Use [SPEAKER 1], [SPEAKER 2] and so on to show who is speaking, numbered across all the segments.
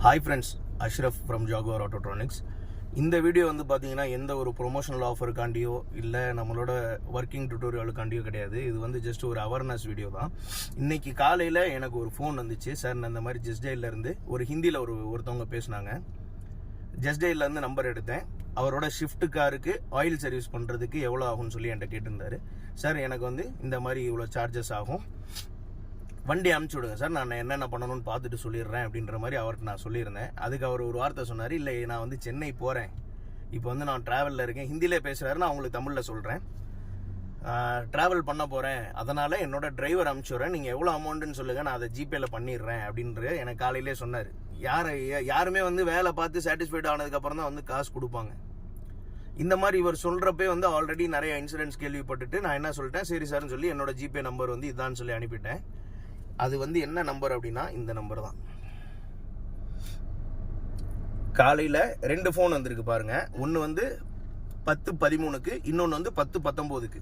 [SPEAKER 1] Hi friends, Ashraf from Jaguar Autotronics. இந்த video வந்து பார்த்தீங்கன்னா எந்த ஒரு ப்ரொமோஷனல் ஆஃபருக்காண்டியோ இல்லை நம்மளோட ஒர்க்கிங் டியூட்டோரியலுக்காண்டியோ கிடையாது. இது வந்து ஜஸ்ட் ஒரு அவேர்னஸ் வீடியோ தான். இன்றைக்கி காலையில் எனக்கு ஒரு ஃபோன் வந்துச்சு. சார், நான் இந்த மாதிரி ஜஸ்டைலேருந்து ஒரு ஹிந்தியில் ஒருத்தவங்க பேசினாங்க. ஜஸ்டைலேருந்து நம்பர் எடுத்தேன். அவரோட ஷிஃப்ட் காருக்கு ஆயில் சர்வீஸ் பண்ணுறதுக்கு எவ்வளோ ஆகும்னு சொல்லி என்கிட்ட கேட்டிருந்தாரு. சார், எனக்கு வந்து இந்த மாதிரி இவ்வளோ சார்ஜஸ் ஆகும், வண்டி அனுப்பிச்சி விடுங்க சார், நான் என்னென்ன பண்ணணும்னு பார்த்துட்டு சொல்லிடுறேன் அப்படின்ற மாதிரி அவர்கிட்ட நான் சொல்லியிருந்தேன். அதுக்கு அவர் ஒரு வார்த்தை சொன்னார், இல்லை நான் வந்து சென்னை போகிறேன், இப்போ வந்து நான் ட்ராவலில் இருக்கேன். ஹிந்தியிலே பேசுகிறாரு, நான் உங்களுக்கு தமிழில் சொல்கிறேன். ட்ராவல் பண்ண போகிறேன், அதனால் என்னோட டிரைவர் அனுப்பிச்சி விட்றேன், நீங்கள் எவ்வளோ அமௌண்ட்டுன்னு சொல்லுங்கள், நான் அதை ஜிபேயில் பண்ணிடுறேன் அப்படின்ற எனக்கு காலையிலே சொன்னார். யாருமே வந்து வேலை பார்த்து சாட்டிஸ்ஃபைட் ஆனதுக்கப்புறம் தான் வந்து காசு கொடுப்பாங்க. இந்த மாதிரி இவர் சொல்கிறப்பே வந்து ஆல்ரெடி நிறைய இன்சூரன்ஸ் கேள்விப்பட்டுட்டு நான் என்ன சொல்லிட்டேன், சரி சார்னு சொல்லி என்னோட ஜிபே நம்பர் வந்து இதான்னு சொல்லி அனுப்பிட்டேன். அது வந்து என்ன நம்பர் அப்படின்னா இந்த நம்பர் தான். காலையில் 2 ஃபோன் வந்திருக்கு பாருங்க. ஒன்று வந்து 10:13க்கு, இன்னொன்று வந்து 10:19க்கு.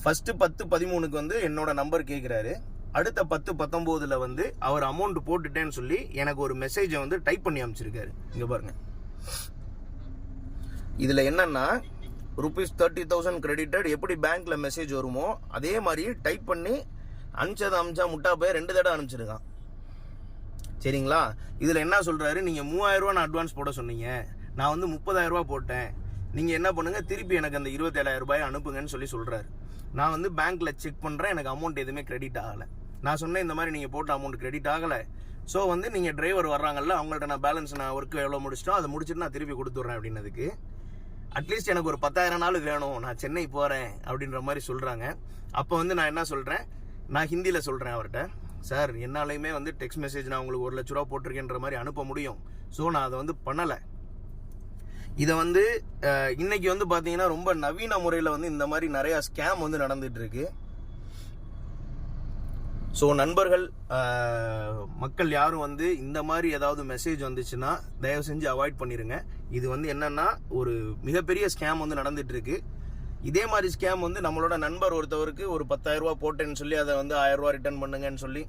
[SPEAKER 1] ஃபர்ஸ்ட் 10:13க்கு வந்து என்னோட நம்பர் கேட்குறாரு. அடுத்த 10:19 வந்து அவர் அமௌண்ட் போட்டுட்டேன்னு சொல்லி எனக்கு ஒரு மெசேஜை வந்து டைப் பண்ணி அனுப்பிச்சிருக்காரு. இங்கே பாருங்க, இதில் என்னன்னா ₹30,000 கிரெடிட்டட் எப்படி பேங்க்ல மெசேஜ் வருமோ அதே மாதிரி டைப் பண்ணி அனுப்பிச்சா முட்டா போய் 2 தடவை அனுப்பிச்சிருக்கான். சரிங்களா? இதில் என்ன சொல்கிறாரு, நீங்கள் 3000 ரூபா நான் அட்வான்ஸ் போட சொன்னீங்க, நான் வந்து 30,000 ரூபா போட்டேன், நீங்கள் என்ன பண்ணுங்கள், திருப்பி எனக்கு அந்த 27,000 ரூபாய் அனுப்புங்கன்னு சொல்லி சொல்கிறாரு. நான் வந்து பேங்க்கில் செக் பண்ணுறேன், எனக்கு அமௌண்ட் எதுவுமே கிரெடிட் ஆகலை. நான் சொன்னேன், இந்த மாதிரி நீங்கள் போட்ட அமௌண்ட் கிரெடிட் ஆகலை, ஸோ வந்து நீங்கள் டிரைவர் வர்றாங்கல்ல, அவங்கள்ட்ட நான் பேலன்ஸ் நான் ஒர்க்கு எவ்வளோ முடிச்சிட்டோம் அதை முடிச்சுட்டு நான் திருப்பி கொடுத்துட்றேன் அப்படின்னதுக்கு, அட்லீஸ்ட் எனக்கு ஒரு 10,000 நாள் வேணும், நான் சென்னை போகிறேன் அப்படின்ற மாதிரி சொல்கிறாங்க. அப்போ வந்து நான் என்ன சொல்கிறேன், நான் ஹிந்தியில் சொல்கிறேன் அவர்கிட்ட, சார் என்னாலையுமே வந்து டெக்ஸ்ட் மெசேஜ் நான் உங்களுக்கு 1 லட்ச ரூபா போட்டிருக்கேன்ற மாதிரி அனுப்ப முடியும், ஸோ நான் அதை வந்து பண்ணலை. இதை வந்து இன்னைக்கு வந்து பார்த்தீங்கன்னா ரொம்ப நவீன முறையில் வந்து இந்த மாதிரி நிறையா ஸ்கேம் வந்து நடந்துட்டு இருக்கு. ஸோ நண்பர்கள், மக்கள் யாரும் வந்து இந்த மாதிரி ஏதாவது மெசேஜ் வந்துச்சுன்னா தயவு செஞ்சு அவாய்ட் பண்ணிடுங்க. இது வந்து என்னன்னா ஒரு மிகப்பெரிய ஸ்கேம் வந்து நடந்துட்டு இருக்கு. இதே மாதிரி ஸ்கேம் வந்து நம்மளோட நண்பர் ஒருத்தவருக்கு ஒரு 10,000 ரூபா போட்டேன்னு சொல்லி அதை வந்து 1000 ரூபா ரிட்டர்ன் பண்ணுங்கன்னு சொல்லி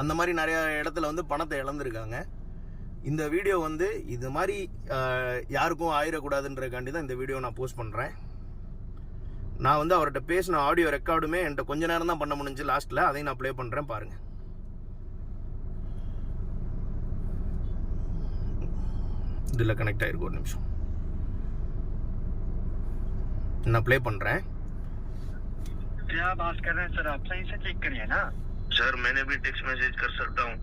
[SPEAKER 1] அந்த மாதிரி நிறைய இடத்துல வந்து பணத்தை இழந்திருக்காங்க. இந்த வீடியோ வந்து இது மாதிரி யாருக்கும் ஆயிடக்கூடாதுன்றதுக்காண்டி தான் இந்த வீடியோ நான் போஸ்ட் பண்ணுறேன். நான் வந்து அவர்கிட்ட பேசின ஆடியோ ரெக்கார்டுமே என்கிட்ட கொஞ்ச நேரம் தான் பண்ண முடிஞ்சு லாஸ்ட்டில், அதையும் நான் ப்ளே பண்ணுறேன் பாருங்க. இதில் கனெக்ட் ஆகிருக்கு, ஒரு நிமிஷம் நான் ப்ளே பண்ணுறேன்.
[SPEAKER 2] क्या बात कर रहे हैं सर, आप सही से चेक करिए ना
[SPEAKER 3] सर, मैंने भी टेक्स्ट मैसेज कर सकता हूँ,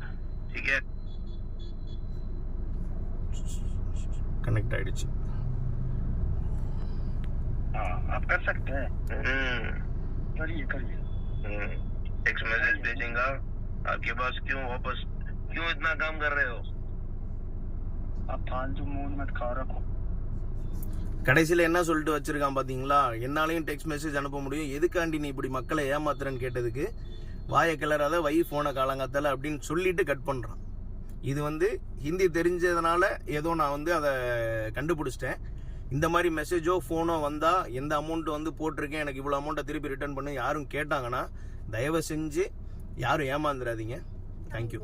[SPEAKER 3] ठीक है?
[SPEAKER 1] कनेक्ट ஆயிடுச்சு.
[SPEAKER 2] हाँ, आप कर सकते हैं, करिए करिए।
[SPEAKER 3] टेक्स्ट मैसेज भेजेंगा आपके पास, क्यों इतना काम कर रहे हो?
[SPEAKER 2] आप फालतू मूड मत खाओ, रखो.
[SPEAKER 1] கடைசியில் என்ன சொல்லிட்டு வச்சிருக்கான் பார்த்தீங்களா, என்னாலையும் டெக்ஸ்ட் மெசேஜ் அனுப்ப முடியும், எதுக்காண்டி நீ இப்படி மக்களை ஏமாத்துறன்னு கேட்டதுக்கு வாயை கிளறாத வை ஃபோனை காலங்காத்தால அப்படின்னு சொல்லிட்டு கட் பண்ணுறான். இது வந்து ஹிந்தி தெரிஞ்சதுனால ஏதோ நான் வந்து அதை கண்டுபிடிச்சிட்டேன். இந்த மாதிரி மெசேஜோ ஃபோனோ வந்தால் எந்த அமௌண்ட் வந்து போட்டிருக்கேன், எனக்கு இவ்வளோ அமௌண்ட்டை திருப்பி ரிட்டர்ன் பண்ணு யாரும் கேட்டாங்கன்னா தயவு செஞ்சு யாரும் ஏமாந்துடாதீங்க. தேங்க்யூ.